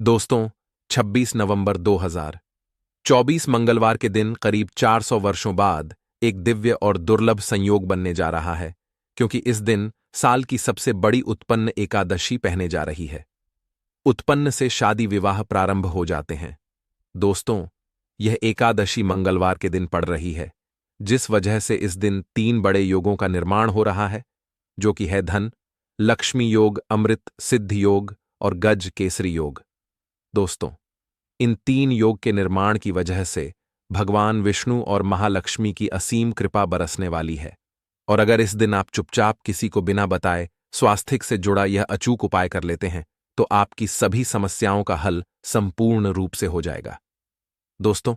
दोस्तों, 26 नवंबर 2024 मंगलवार के दिन करीब 400 वर्षों बाद एक दिव्य और दुर्लभ संयोग बनने जा रहा है, क्योंकि इस दिन साल की सबसे बड़ी उत्पन्न एकादशी पहने जा रही है। उत्पन्न से शादी विवाह प्रारंभ हो जाते हैं। दोस्तों, यह एकादशी मंगलवार के दिन पड़ रही है, जिस वजह से इस दिन 3 बड़े योगों का निर्माण हो रहा है, जो कि है धन, लक्ष्मी योग, अमृत सिद्ध योग और गज केसरी योग। दोस्तों, इन 3 योग के निर्माण की वजह से भगवान विष्णु और महालक्ष्मी की असीम कृपा बरसने वाली है। और अगर इस दिन आप चुपचाप किसी को बिना बताए स्वास्थ्य से जुड़ा यह अचूक उपाय कर लेते हैं, तो आपकी सभी समस्याओं का हल संपूर्ण रूप से हो जाएगा। दोस्तों,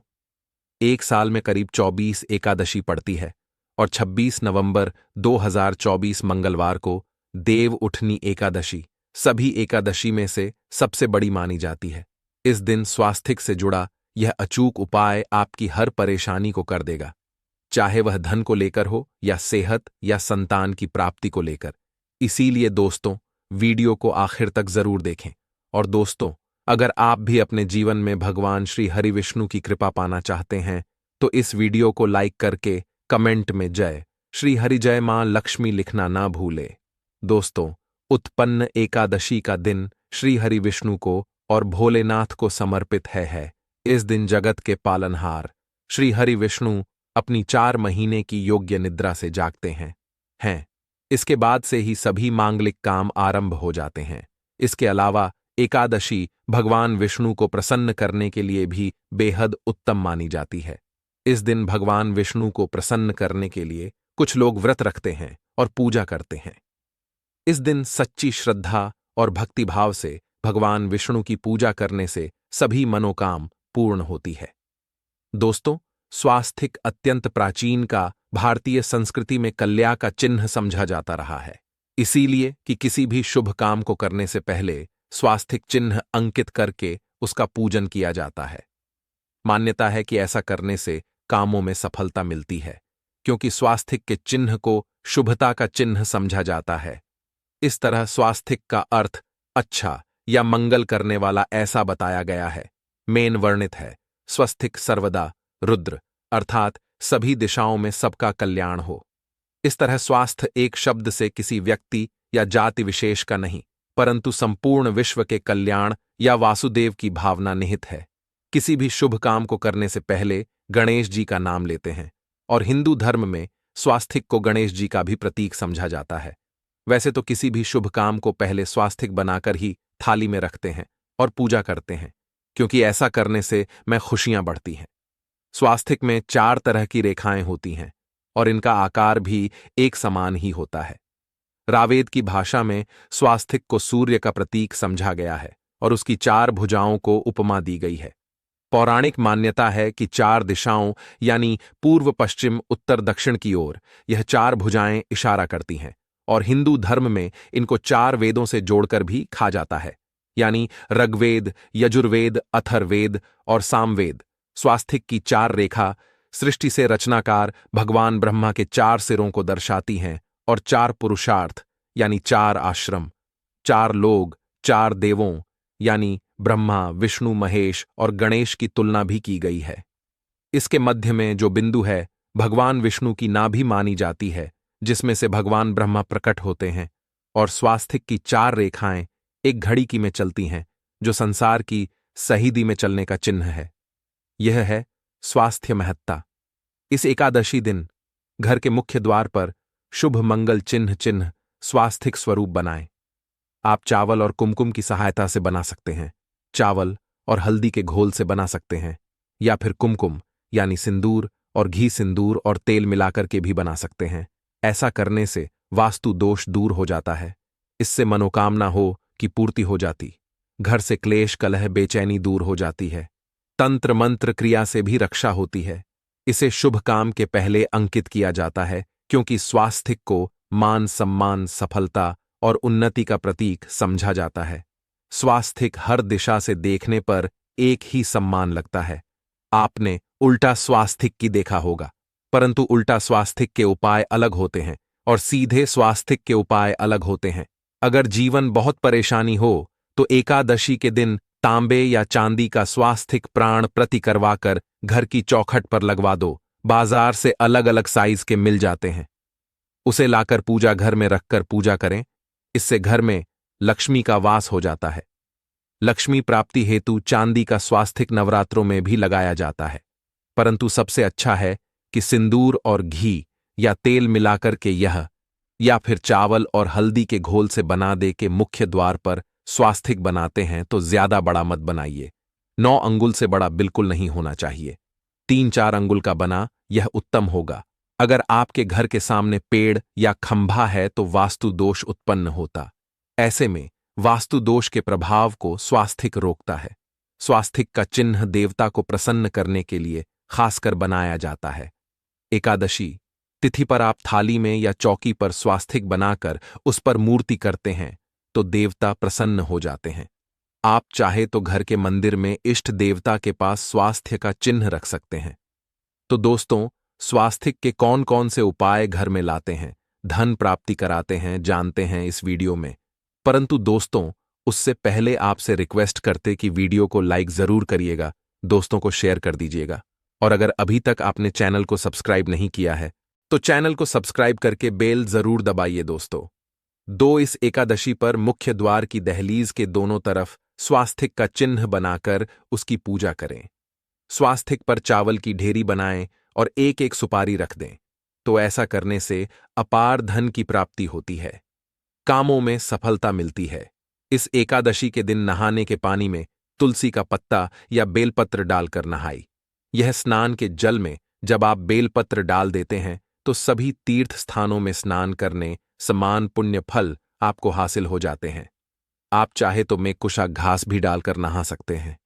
एक साल में करीब 24 एकादशी पड़ती है और 26 नवंबर 2024 मंगलवार को देव उठनी एकादशी सभी एकादशी में से सबसे बड़ी मानी जाती है। इस दिन स्वास्थ्य से जुड़ा यह अचूक उपाय आपकी हर परेशानी को कर देगा, चाहे वह धन को लेकर हो या सेहत या संतान की प्राप्ति को लेकर। इसीलिए दोस्तों, वीडियो को आखिर तक जरूर देखें। और दोस्तों, अगर आप भी अपने जीवन में भगवान श्री हरि विष्णु की कृपा पाना चाहते हैं, तो इस वीडियो को लाइक करके कमेंट में जय श्री हरि जय मां लक्ष्मी लिखना ना भूले। दोस्तों, उत्पन्न एकादशी का दिन श्री हरि विष्णु को और भोलेनाथ को समर्पित है। इस दिन जगत के पालनहार श्री हरि विष्णु अपनी 4 महीने की योग्य निद्रा से जागते हैं। इसके बाद से ही सभी मांगलिक काम आरंभ हो जाते हैं। इसके अलावा एकादशी भगवान विष्णु को प्रसन्न करने के लिए भी बेहद उत्तम मानी जाती है। इस दिन भगवान विष्णु को प्रसन्न करने के लिए कुछ लोग व्रत रखते हैं और पूजा करते हैं। इस दिन सच्ची श्रद्धा और भक्तिभाव से भगवान विष्णु की पूजा करने से सभी मनोकाम पूर्ण होती है। दोस्तों, स्वास्थ्य अत्यंत प्राचीन का भारतीय संस्कृति में कल्याण का चिन्ह समझा जाता रहा है। इसीलिए कि किसी भी शुभ काम को करने से पहले स्वास्थ्य चिन्ह अंकित करके उसका पूजन किया जाता है। मान्यता है कि ऐसा करने से कामों में सफलता मिलती है, क्योंकि स्वास्थ्य के चिन्ह को शुभता का चिन्ह समझा जाता है। इस तरह स्वास्थ्य का अर्थ अच्छा या मंगल करने वाला ऐसा बताया गया है। मेन वर्णित है स्वस्थिक सर्वदा रुद्र, अर्थात सभी दिशाओं में सबका कल्याण हो। इस तरह स्वास्थ्य एक शब्द से किसी व्यक्ति या जाति विशेष का नहीं, परंतु संपूर्ण विश्व के कल्याण या वासुदेव की भावना निहित है। किसी भी शुभ काम को करने से पहले गणेश जी का नाम लेते हैं, और हिंदू धर्म में स्वास्थ्य को गणेश जी का भी प्रतीक समझा जाता है। वैसे तो किसी भी शुभ काम को पहले स्वास्थ्य बनाकर ही थाली में रखते हैं और पूजा करते हैं, क्योंकि ऐसा करने से में खुशियां बढ़ती हैं। स्वास्थ्य में 4 तरह की रेखाएं होती हैं और इनका आकार भी एक समान ही होता है। रावेद की भाषा में स्वास्थ्य को सूर्य का प्रतीक समझा गया है और उसकी 4 भुजाओं को उपमा दी गई है। पौराणिक मान्यता है कि 4 दिशाओं यानी पूर्व, पश्चिम, उत्तर, दक्षिण की ओर यह 4 भुजाएं इशारा करती हैं, और हिंदू धर्म में इनको 4 वेदों से जोड़कर भी खा जाता है, यानी ऋग्वेद, यजुर्वेद, अथर्ववेद और सामवेद। स्वास्थ्य की 4 रेखा सृष्टि से रचनाकार भगवान ब्रह्मा के 4 सिरों को दर्शाती हैं, और 4 पुरुषार्थ यानी 4 आश्रम, 4 लोग, 4 देवों यानी ब्रह्मा, विष्णु, महेश और गणेश की तुलना भी की गई है। इसके मध्य में जो बिंदु है भगवान विष्णु की नाभि मानी जाती है, जिसमें से भगवान ब्रह्मा प्रकट होते हैं। और स्वास्थ्य की 4 रेखाएं एक घड़ी की में चलती हैं, जो संसार की सही में चलने का चिन्ह है। यह है स्वास्थ्य महत्ता। इस एकादशी दिन घर के मुख्य द्वार पर शुभ मंगल चिन्ह स्वास्थ्य स्वरूप बनाएं। आप चावल और कुमकुम की सहायता से बना सकते हैं, चावल और हल्दी के घोल से बना सकते हैं, या फिर कुमकुम यानी सिंदूर और घी, सिंदूर और तेल मिलाकर के भी बना सकते हैं। ऐसा करने से वास्तु दोष दूर हो जाता है। इससे मनोकामना हो की पूर्ति हो जाती, घर से क्लेश, कलह, बेचैनी दूर हो जाती है। तंत्र मंत्र क्रिया से भी रक्षा होती है। इसे शुभ काम के पहले अंकित किया जाता है, क्योंकि स्वास्थ्य को मान, सम्मान, सफलता और उन्नति का प्रतीक समझा जाता है। स्वास्थ्य हर दिशा से देखने पर एक ही सम्मान लगता है। आपने उल्टा स्वास्थ्य की देखा होगा, परंतु उल्टा स्वास्थ्य के उपाय अलग होते हैं और सीधे स्वास्थ्य के उपाय अलग होते हैं। अगर जीवन बहुत परेशानी हो तो एकादशी के दिन तांबे या चांदी का स्वास्थिक प्राण प्रति करवाकर घर की चौखट पर लगवा दो। बाजार से अलग अलग साइज के मिल जाते हैं। उसे लाकर पूजा घर में रखकर पूजा करें। इससे घर में लक्ष्मी का वास हो जाता है। लक्ष्मी प्राप्ति हेतु चांदी का स्वास्थिक नवरात्रों में भी लगाया जाता है, परंतु सबसे अच्छा है कि सिंदूर और घी या तेल मिलाकर के यह या फिर चावल और हल्दी के घोल से बना दे के मुख्य द्वार पर स्वास्थिक बनाते हैं तो ज्यादा बड़ा मत बनाइए। 9 अंगुल से बड़ा बिल्कुल नहीं होना चाहिए। 3-4 अंगुल का बना यह उत्तम होगा। अगर आपके घर के सामने पेड़ या खंभा है तो वास्तु दोष उत्पन्न होता। ऐसे में वास्तु दोष के प्रभाव को स्वास्थिक रोकता है। स्वास्थिक का चिन्ह देवता को प्रसन्न करने के लिए खासकर बनाया जाता है। एकादशी तिथि पर आप थाली में या चौकी पर स्वास्थिक बनाकर उस पर मूर्ति करते हैं तो देवता प्रसन्न हो जाते हैं। आप चाहे तो घर के मंदिर में इष्ट देवता के पास स्वास्थ्य का चिन्ह रख सकते हैं। तो दोस्तों, स्वास्थिक के कौन कौन से उपाय घर में लाते हैं, धन प्राप्ति कराते हैं, जानते हैं इस वीडियो में। परंतु दोस्तों, उससे पहले आपसे रिक्वेस्ट करते कि वीडियो को लाइक जरूर करिएगा, दोस्तों को शेयर कर दीजिएगा, और अगर अभी तक आपने चैनल को सब्सक्राइब नहीं किया है तो चैनल को सब्सक्राइब करके बेल जरूर दबाइए। दोस्तों, इस एकादशी पर मुख्य द्वार की दहलीज के दोनों तरफ स्वास्थिक का चिन्ह बनाकर उसकी पूजा करें। स्वास्थिक पर चावल की ढेरी बनाएं और एक एक सुपारी रख दें। तो ऐसा करने से अपार धन की प्राप्ति होती है, कामों में सफलता मिलती है। इस एकादशी के दिन नहाने के पानी में तुलसी का पत्ता या बेलपत्र डालकर नहाई। यह स्नान के जल में जब आप बेलपत्र डाल देते हैं तो सभी तीर्थ स्थानों में स्नान करने समान पुण्य फल आपको हासिल हो जाते हैं। आप चाहे तो मेकुशा घास भी डालकर नहा सकते हैं।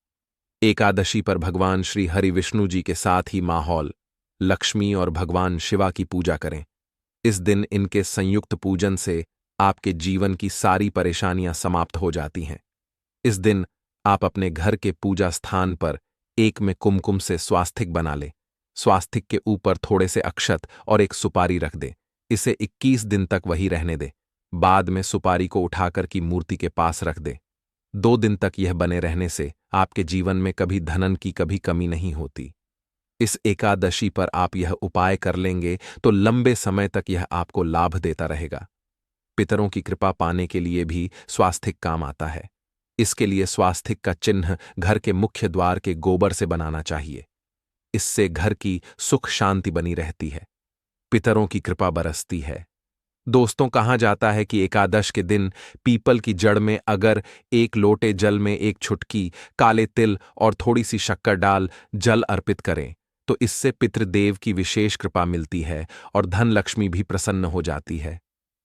एकादशी पर भगवान श्री हरि विष्णु जी के साथ ही माहौल लक्ष्मी और भगवान शिवा की पूजा करें। इस दिन इनके संयुक्त पूजन से आपके जीवन की सारी परेशानियां समाप्त हो जाती हैं। इस दिन आप अपने घर के पूजा स्थान पर एक में कुमकुम से स्वास्थिक बना लें। स्वास्थिक के ऊपर थोड़े से अक्षत और एक सुपारी रख दें। इसे 21 दिन तक वही रहने दें। बाद में सुपारी को उठाकर की मूर्ति के पास रख दें। 2 दिन तक यह बने रहने से आपके जीवन में कभी धनन की कभी कमी नहीं होती। इस एकादशी पर आप यह उपाय कर लेंगे तो लंबे समय तक यह आपको लाभ देता रहेगा। पितरों की कृपा पाने के लिए भी स्वास्थिक काम आता है। इसके लिए स्वास्थिक का चिन्ह घर के मुख्य द्वार के गोबर से बनाना चाहिए। इससे घर की सुख शांति बनी रहती है, पितरों की कृपा बरसती है। दोस्तों, कहा जाता है कि एकादश के दिन पीपल की जड़ में अगर 1 लोटे जल में 1 छुटकी काले तिल और थोड़ी सी शक्कर डाल जल अर्पित करें तो इससे पितृदेव की विशेष कृपा मिलती है और धन लक्ष्मी भी प्रसन्न हो जाती है।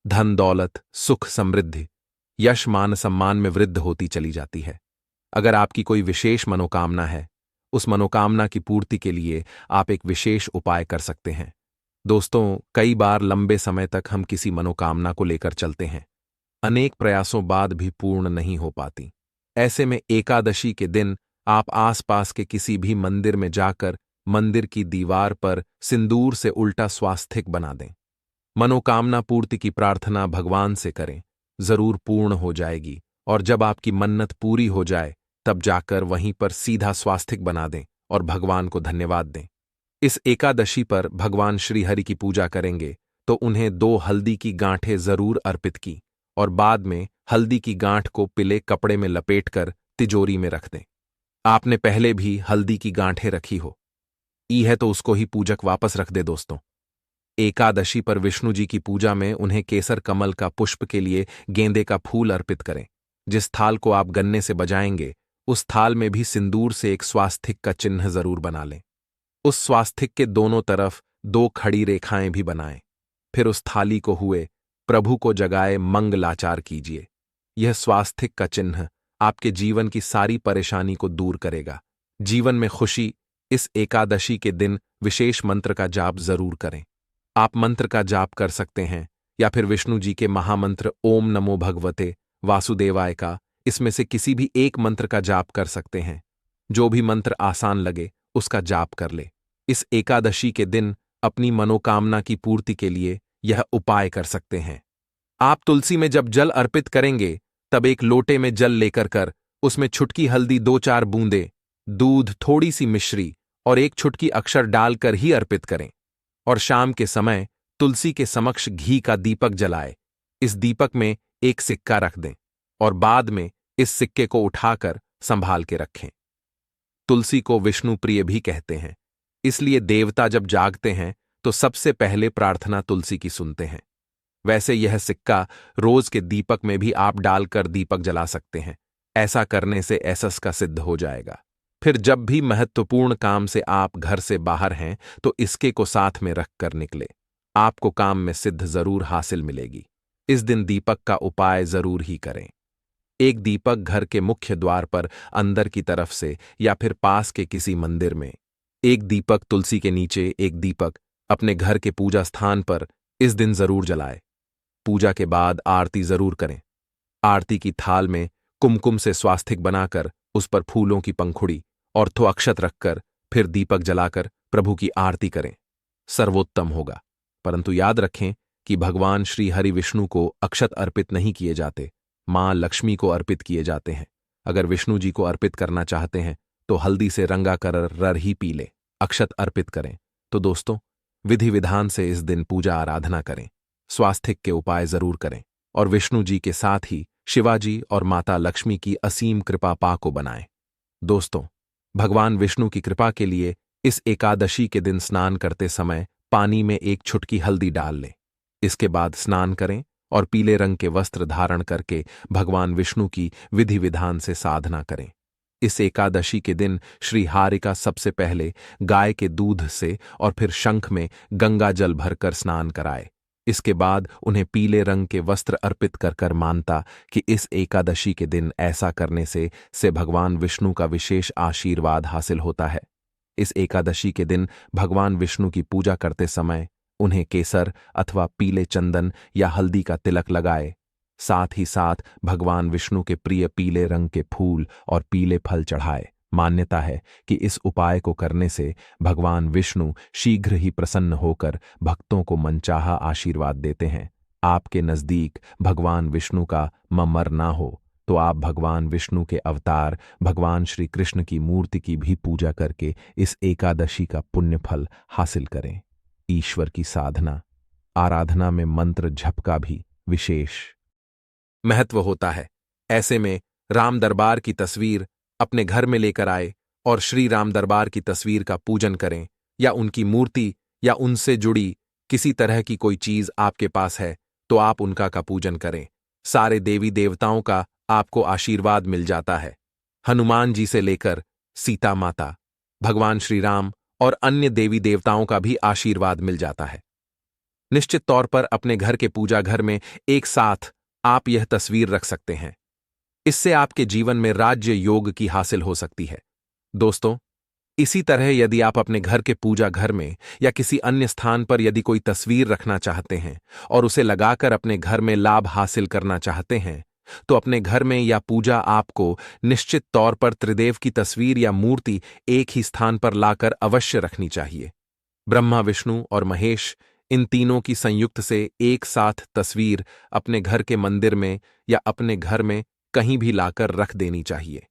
धन दौलत सुख समृद्धि यश मान सम्मान में वृद्धि होती चली जाती है। अगर आपकी कोई विशेष मनोकामना है, उस मनोकामना की पूर्ति के लिए आप एक विशेष उपाय कर सकते हैं। दोस्तों, कई बार लंबे समय तक हम किसी मनोकामना को लेकर चलते हैं, अनेक प्रयासों बाद भी पूर्ण नहीं हो पाती। ऐसे में एकादशी के दिन आप आसपास के किसी भी मंदिर में जाकर मंदिर की दीवार पर सिंदूर से उल्टा स्वास्थिक बना दें। मनोकामना पूर्ति की प्रार्थना भगवान से करें, जरूर पूर्ण हो जाएगी। और जब आपकी मन्नत पूरी हो जाए तब जाकर वहीं पर सीधा स्वास्थिक बना दें और भगवान को धन्यवाद दें। इस एकादशी पर भगवान श्री हरि की पूजा करेंगे तो उन्हें 2 हल्दी की गांठें जरूर अर्पित की और बाद में हल्दी की गांठ को पीले कपड़े में लपेटकर तिजोरी में रख दें। आपने पहले भी हल्दी की गांठें रखी हो है तो उसको ही पूजक वापस रख दे। दोस्तों, एकादशी पर विष्णु जी की पूजा में उन्हें केसर कमल का पुष्प के लिए गेंदे का फूल अर्पित करें। जिस थाल को आप गन्ने से बजाएंगे उस थाल में भी सिंदूर से एक स्वास्थिक का चिन्ह जरूर बना लें। उस स्वास्थिक के दोनों तरफ 2 खड़ी रेखाएं भी बनाएं। फिर उस थाली को हुए प्रभु को जगाए मंगलाचार कीजिए। यह स्वास्थिक का चिन्ह आपके जीवन की सारी परेशानी को दूर करेगा। जीवन में खुशी। इस एकादशी के दिन विशेष मंत्र का जाप जरूर करें। आप मंत्र का जाप कर सकते हैं या फिर विष्णु जी के महामंत्र ओम नमो भगवते वासुदेवाय का, इसमें से किसी भी एक मंत्र का जाप कर सकते हैं। जो भी मंत्र आसान लगे उसका जाप कर ले। इस एकादशी के दिन अपनी मनोकामना की पूर्ति के लिए यह उपाय कर सकते हैं। आप तुलसी में जब जल अर्पित करेंगे तब एक लोटे में जल लेकर उसमें छुटकी हल्दी, 2-4 बूंदे दूध, थोड़ी सी मिश्री और एक छुटकी अक्षर डालकर ही अर्पित करें। और शाम के समय तुलसी के समक्ष घी का दीपक जलाए। इस दीपक में एक सिक्का रख दें और बाद में इस सिक्के को उठाकर संभाल के रखें। तुलसी को विष्णु प्रिय भी कहते हैं, इसलिए देवता जब जागते हैं तो सबसे पहले प्रार्थना तुलसी की सुनते हैं। वैसे यह सिक्का रोज के दीपक में भी आप डालकर दीपक जला सकते हैं। ऐसा करने से एसएस का सिद्ध हो जाएगा। फिर जब भी महत्वपूर्ण काम से आप घर से बाहर हैं तो इसके को साथ में रखकर निकले। आपको काम में सिद्ध जरूर हासिल मिलेगी। इस दिन दीपक का उपाय जरूर ही करें। एक दीपक घर के मुख्य द्वार पर अंदर की तरफ से या फिर पास के किसी मंदिर में, एक दीपक तुलसी के नीचे, एक दीपक अपने घर के पूजा स्थान पर इस दिन जरूर जलाए। पूजा के बाद आरती जरूर करें। आरती की थाल में कुमकुम से स्वास्तिक बनाकर उस पर फूलों की पंखुड़ी और थो अक्षत रखकर फिर दीपक जलाकर प्रभु की आरती करें। सर्वोत्तम होगा। परंतु याद रखें कि भगवान श्री हरि विष्णु को अक्षत अर्पित नहीं किए जाते, मां लक्ष्मी को अर्पित किए जाते हैं। अगर विष्णु जी को अर्पित करना चाहते हैं तो हल्दी से रंगा कर रर ही पी ले, अक्षत अर्पित करें। तो दोस्तों, विधि विधान से इस दिन पूजा आराधना करें, स्वास्तिक के उपाय जरूर करें और विष्णु जी के साथ ही शिवाजी और माता लक्ष्मी की असीम कृपा पा को बनाएं। दोस्तों, भगवान विष्णु की कृपा के लिए इस एकादशी के दिन स्नान करते समय पानी में एक छुटकी हल्दी डाल लें। इसके बाद स्नान करें और पीले रंग के वस्त्र धारण करके भगवान विष्णु की विधि विधान से साधना करें। इस एकादशी के दिन श्री हरि का सबसे पहले गाय के दूध से और फिर शंख में गंगा जल भरकर स्नान कराए। इसके बाद उन्हें पीले रंग के वस्त्र अर्पित कर कर मानता कि इस एकादशी के दिन ऐसा करने से भगवान विष्णु का विशेष आशीर्वाद हासिल होता है। इस एकादशी के दिन भगवान विष्णु की पूजा करते समय उन्हें केसर अथवा पीले चंदन या हल्दी का तिलक लगाए। साथ ही साथ भगवान विष्णु के प्रिय पीले रंग के फूल और पीले फल चढ़ाए। मान्यता है कि इस उपाय को करने से भगवान विष्णु शीघ्र ही प्रसन्न होकर भक्तों को मनचाहा आशीर्वाद देते हैं। आपके नजदीक भगवान विष्णु का ममर ना हो तो आप भगवान विष्णु के अवतार भगवान श्री कृष्ण की मूर्ति की भी पूजा करके इस एकादशी का पुण्य फल हासिल करें। ईश्वर की साधना आराधना में मंत्र जप का भी विशेष महत्व होता है। ऐसे में राम दरबार की तस्वीर अपने घर में लेकर आए और श्री राम दरबार की तस्वीर का पूजन करें, या उनकी मूर्ति या उनसे जुड़ी किसी तरह की कोई चीज आपके पास है तो आप उनका का पूजन करें। सारे देवी देवताओं का आपको आशीर्वाद मिल जाता है। हनुमान जी से लेकर सीता माता, भगवान श्री राम और अन्य देवी देवताओं का भी आशीर्वाद मिल जाता है। निश्चित तौर पर अपने घर के पूजा घर में एक साथ आप यह तस्वीर रख सकते हैं। इससे आपके जीवन में राज्य योग की हासिल हो सकती है। दोस्तों, इसी तरह यदि आप अपने घर के पूजा घर में या किसी अन्य स्थान पर यदि कोई तस्वीर रखना चाहते हैं और उसे लगाकर अपने घर में लाभ हासिल करना चाहते हैं तो अपने घर में या पूजा आपको निश्चित तौर पर त्रिदेव की तस्वीर या मूर्ति एक ही स्थान पर लाकर अवश्य रखनी चाहिए। ब्रह्मा, विष्णु और महेश, इन तीनों की संयुक्त से एक साथ तस्वीर अपने घर के मंदिर में या अपने घर में कहीं भी लाकर रख देनी चाहिए।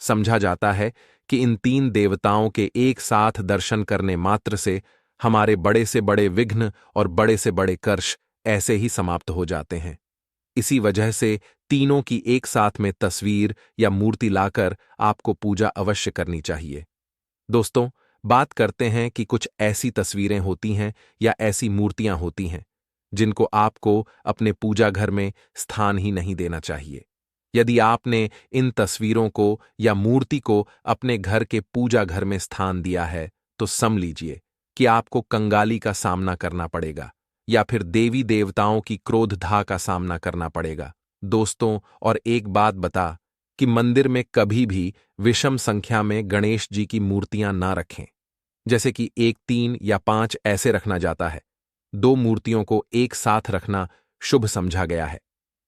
समझा जाता है कि इन तीन देवताओं के एक साथ दर्शन करने मात्र से हमारे बड़े से बड़े विघ्न और बड़े से बड़े कर्ष ऐसे ही समाप्त हो जाते हैं। इसी वजह से तीनों की एक साथ में तस्वीर या मूर्ति लाकर आपको पूजा अवश्य करनी चाहिए। दोस्तों, बात करते हैं कि कुछ ऐसी तस्वीरें होती हैं या ऐसी मूर्तियां होती हैं जिनको आपको अपने पूजा घर में स्थान ही नहीं देना चाहिए। यदि आपने इन तस्वीरों को या मूर्ति को अपने घर के पूजा घर में स्थान दिया है तो समझ लीजिए कि आपको कंगाली का सामना करना पड़ेगा या फिर देवी देवताओं की क्रोधधा का सामना करना पड़ेगा। दोस्तों, और एक बात बता कि मंदिर में कभी भी विषम संख्या में गणेश जी की मूर्तियां ना रखें। जैसे कि 1, 3 या 5 ऐसे रखना जाता है। 2 मूर्तियों को एक साथ रखना शुभ समझा गया है।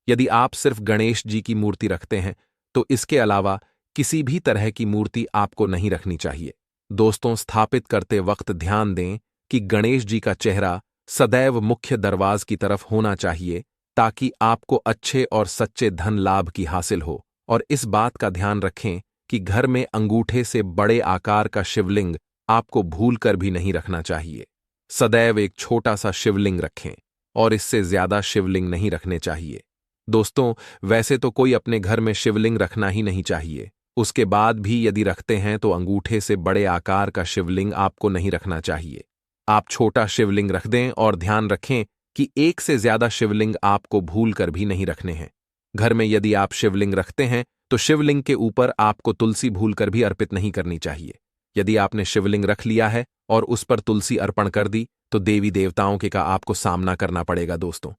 यदि आप सिर्फ गणेश जी की मूर्ति रखते हैं तो इसके अलावा किसी भी तरह की मूर्ति आपको नहीं रखनी चाहिए। दोस्तों, स्थापित करते वक्त ध्यान दें कि गणेश जी का चेहरा सदैव मुख्य दरवाज की तरफ होना चाहिए ताकि आपको अच्छे और सच्चे धन लाभ की हासिल हो। और इस बात का ध्यान रखें कि घर में अंगूठे से बड़े आकार का शिवलिंग आपको भूलकर भी नहीं रखना चाहिए। सदैव एक छोटा सा शिवलिंग रखें और इससे ज्यादा शिवलिंग नहीं रखने चाहिए। दोस्तों, वैसे तो कोई अपने घर में शिवलिंग रखना ही नहीं चाहिए, उसके बाद भी यदि रखते हैं तो अंगूठे से बड़े आकार का शिवलिंग आपको नहीं रखना चाहिए। आप छोटा शिवलिंग रख दें और ध्यान रखें कि एक से ज्यादा शिवलिंग आपको भूल कर भी नहीं रखने हैं। घर में यदि आप शिवलिंग रखते हैं तो शिवलिंग के ऊपर आपको तुलसी भूलकर भी अर्पित नहीं करनी चाहिए। यदि आपने शिवलिंग रख लिया है और उस पर तुलसी अर्पण कर दी तो देवी देवताओं के का आपको सामना करना पड़ेगा। दोस्तों,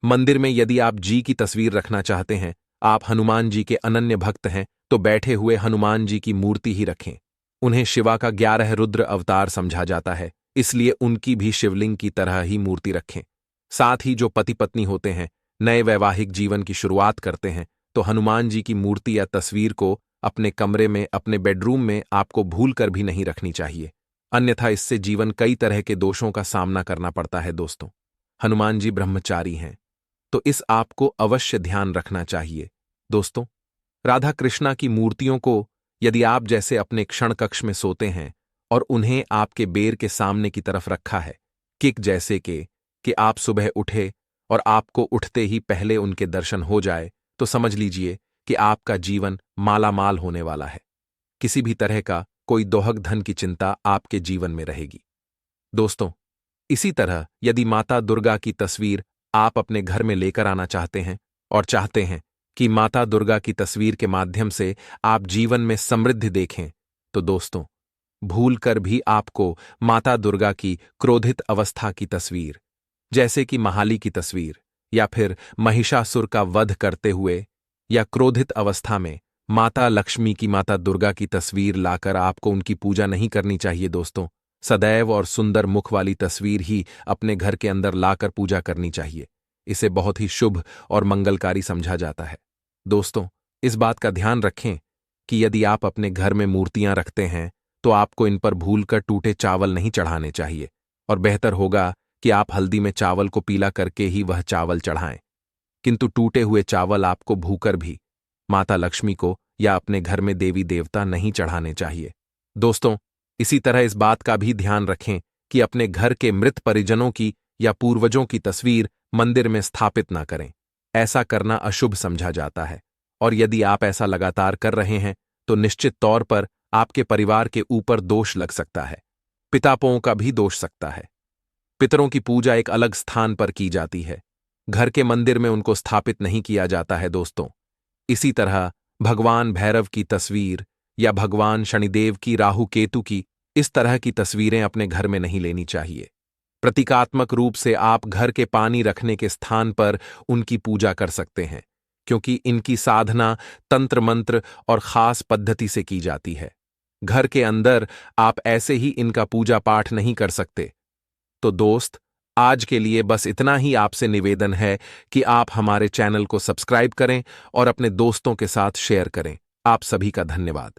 मंदिर में यदि आप जी की तस्वीर रखना चाहते हैं, आप हनुमान जी के अनन्य भक्त हैं, तो बैठे हुए हनुमान जी की मूर्ति ही रखें। उन्हें शिवा का 11 रुद्र अवतार समझा जाता है, इसलिए उनकी भी शिवलिंग की तरह ही मूर्ति रखें। साथ ही जो पति पत्नी होते हैं, नए वैवाहिक जीवन की शुरुआत करते हैं, तो हनुमान जी की मूर्ति या तस्वीर को अपने कमरे में, अपने बेडरूम में आपको भूल कर भी नहीं रखनी चाहिए, अन्यथा इससे जीवन कई तरह के दोषों का सामना करना पड़ता है। दोस्तों, हनुमान जी ब्रह्मचारी हैं, तो इस आपको अवश्य ध्यान रखना चाहिए। दोस्तों, राधा कृष्णा की मूर्तियों को यदि आप जैसे अपने क्षण कक्ष में सोते हैं और उन्हें आपके बेर के सामने की तरफ रखा है, किक जैसे कि आप सुबह उठे और आपको उठते ही पहले उनके दर्शन हो जाए, तो समझ लीजिए कि आपका जीवन मालामाल होने वाला है। किसी भी तरह का कोई दोहक धन की चिंता आपके जीवन में रहेगी। दोस्तों, इसी तरह यदि माता दुर्गा की तस्वीर आप अपने घर में लेकर आना चाहते हैं और चाहते हैं कि माता दुर्गा की तस्वीर के माध्यम से आप जीवन में समृद्धि देखें, तो दोस्तों, भूलकर भी आपको माता दुर्गा की क्रोधित अवस्था की तस्वीर, जैसे कि महाली की तस्वीर या फिर महिषासुर का वध करते हुए या क्रोधित अवस्था में माता लक्ष्मी की, माता दुर्गा की तस्वीर लाकर आपको उनकी पूजा नहीं करनी चाहिए। दोस्तों, सदैव और सुंदर मुख वाली तस्वीर ही अपने घर के अंदर लाकर पूजा करनी चाहिए। इसे बहुत ही शुभ और मंगलकारी समझा जाता है। दोस्तों, इस बात का ध्यान रखें कि यदि आप अपने घर में मूर्तियां रखते हैं तो आपको इन पर भूलकर टूटे चावल नहीं चढ़ाने चाहिए, और बेहतर होगा कि आप हल्दी में चावल को पीला करके ही वह चावल चढ़ाएं। किंतु टूटे हुए चावल आपको भूकर भी माता लक्ष्मी को या अपने घर में देवी देवता नहीं चढ़ाने चाहिए। दोस्तों, इसी तरह इस बात का भी ध्यान रखें कि अपने घर के मृत परिजनों की या पूर्वजों की तस्वीर मंदिर में स्थापित ना करें। ऐसा करना अशुभ समझा जाता है, और यदि आप ऐसा लगातार कर रहे हैं तो निश्चित तौर पर आपके परिवार के ऊपर दोष लग सकता है, पितापों का भी दोष सकता है। पितरों की पूजा एक अलग स्थान पर की जाती है, घर के मंदिर में उनको स्थापित नहीं किया जाता है। दोस्तों, इसी तरह भगवान भैरव की तस्वीर या भगवान शनिदेव की, राहु केतु की, इस तरह की तस्वीरें अपने घर में नहीं लेनी चाहिए। प्रतीकात्मक रूप से आप घर के पानी रखने के स्थान पर उनकी पूजा कर सकते हैं, क्योंकि इनकी साधना तंत्र मंत्र और खास पद्धति से की जाती है। घर के अंदर आप ऐसे ही इनका पूजा पाठ नहीं कर सकते। तो दोस्त, आज के लिए बस इतना ही आपसे निवेदन है कि आप हमारे चैनल को सब्सक्राइब करें और अपने दोस्तों के साथ शेयर करें। आप सभी का धन्यवाद।